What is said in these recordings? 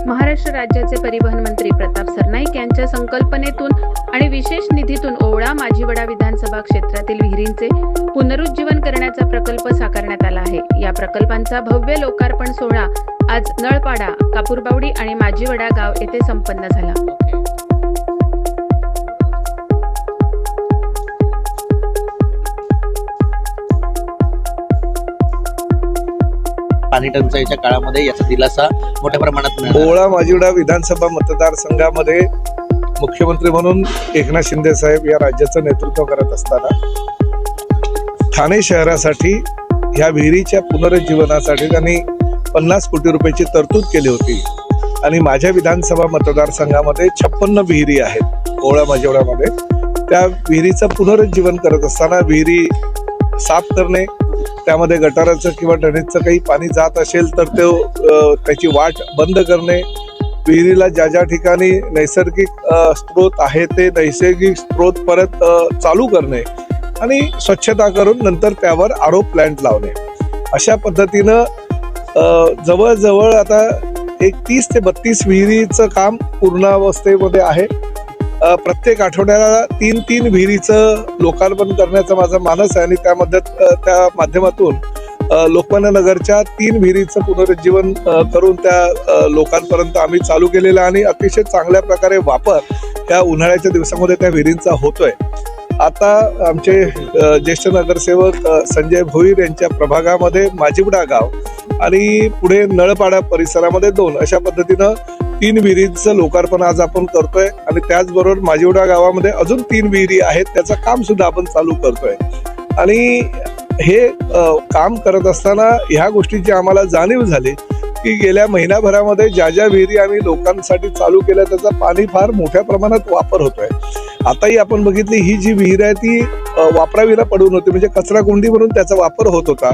महाराष्ट्र राज्याचे परिवहन मंत्री प्रताप सरनाईक यांच्या संकल्पनेतून आणि विशेष निधीतून ओवळा माजिवडा विधानसभा क्षेत्रातील विहिरींचे पुनरुज्जीवन करण्याचा प्रकल्प साकारण्यात आला आहे। या प्रकल्पांचा भव्य लोकार्पण सोहळा आज नळपाडा, कापूरबावडी आणि माजिवडा गाव येथे संपन्न झाला। पाणी टंचाईच्या काळामध्ये याचा दिलासा मोठ्या प्रमाणात मिळाला। ओवळा माजिवडा विधानसभा मतदारसंघामध्ये मुख्यमंत्री म्हणून एकनाथ शिंदे साहेब या राज्याचं नेतृत्व करत असताना ठाणे शहरासाठी ह्या विहिरीच्या पुनरुज्जीवनासाठी त्यांनी 50 कोटी रुपयाची तरतूद केली होती आणि माझ्या विधानसभा मतदारसंघामध्ये 56 विहिरी आहेत ओवळा माजिवडामध्ये। त्या विहिरीचं पुनरुज्जीवन करत असताना विहिरी साफ करणे, त्यामध्ये गटाराचं किंवा ड्रेनेजचं काही पाणी जात असेल तर त्याची वाट बंद करणे, विहिरीला ज्या ज्या ठिकाणी नैसर्गिक स्रोत आहे ते नैसर्गिक स्रोत परत चालू करणे आणि स्वच्छता करून नंतर त्यावर आरो प्लांट लावणे। अशा पद्धतीनं जवळजवळ आता एक 30 ते 32 विहिरीचं काम पूर्णावस्थेमध्ये आहे। प्रत्येक आठवड्याला 3 विहिरीचं लोकार्पण करण्याचा माझा मानस आहे आणि त्या माध्यमातून लोकमान्य नगरच्या 3 विहिरीचं पुनरुज्जीवन करून त्या लोकांपर्यंत आम्ही चालू केलेला आणि अतिशय चांगल्या प्रकारे वापर त्या उन्हाळ्याच्या दिवसामध्ये त्या विहिरींचा होतोय। आता आमचे ज्येष्ठ नगरसेवक संजय भोईर यांच्या प्रभागामध्ये माजिवडा गाव आणि पुढे नळपाडा परिसरामध्ये 2 अशा पद्धतीनं 3 विहिरींचं लोकार्पण आज आपण करतोय आणि त्याचबरोबर माजिवडा गावामध्ये अजून 3 विहिरी आहेत, त्याचं काम सुद्धा आपण चालू करतोय। आणि हे काम करत असताना ह्या गोष्टीची आम्हाला जाणीव झाली की गेल्या महिनाभरामध्ये ज्या ज्या विहिरी आम्ही लोकांसाठी चालू केल्या त्याचा पाणी फार मोठ्या प्रमाणात वापर होतोय। आताही आपण बघितली ही जी विहीर आहे ती वापरावीला पडून होती, म्हणजे कचरा कुंडी म्हणून त्याचा वापर होत होता।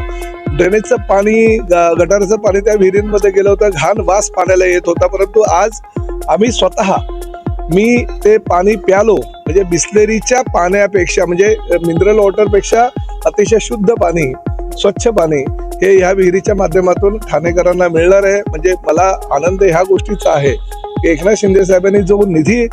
ड्रेनेजचं पाणी, गटाराचं पाणी त्या विहिरींमध्ये गेलं होतं, घाण वास पाण्याला येत होता। परंतु आज आम्ही मी ते पाणी प्यालो, म्हणजे बिस्लेरीच्या पाण्यापेक्षा म्हणजे मिनरल वॉटरपेक्षा अतिशय शुद्ध पाणी, स्वच्छ पाणी हे ह्या विहिरीच्या माध्यमातून ठाणेकरांना मिळणार आहे। म्हणजे मला आनंद ह्या गोष्टीचा आहे की एकनाथ शिंदे साहेबांनी जो निधी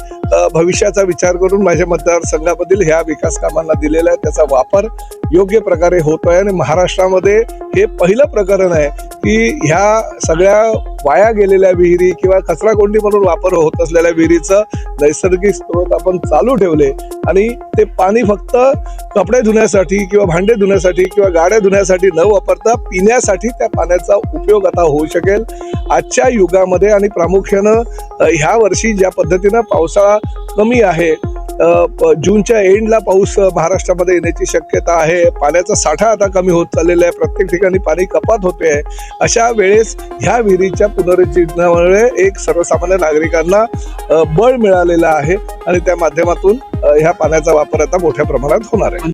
भविष्याचा विचार करून माझ्या मतदारसंघामधील ह्या विकास कामांना दिलेला आहे त्याचा वापर योग्य प्रकारे होतो आहे आणि महाराष्ट्रामध्ये हे पहिलं प्रकरण आहे की ह्या सगळ्या वाया गेलेल्या विहिरी किंवा कचरा कोंडी म्हणून वापर होत असलेल्या विहिरीचं नैसर्गिक स्रोत आपण चालू ठेवले आणि ते पाणी फक्त कपडे धुण्यासाठी किंवा भांडे धुण्यासाठी किंवा गाड्या धुण्यासाठी न वापरता पिण्यासाठी त्या पाण्याचा उपयोग आता होऊ शकेल। आजच्या युगामध्ये आणि प्रामुख्यानं ह्या वर्षी ज्या पद्धतीनं पावसाळा कमी आहे, जूनच्या एंडला पाऊस महाराष्ट्रामध्ये येण्याची शक्यता आहे, पाण्याचा साठा आता कमी होत चाललेला आहे, प्रत्येक ठिकाणी पाणी कपात होते आहे। अशा वेळेस ह्या विहिरीच्या पुनरुज्जीवनामुळे एक सर्वसामान्य नागरिकांना बळ मिळालेलं आहे आणि त्या माध्यमातून ह्या पाण्याचा वापर आता मोठ्या प्रमाणात होणार आहे।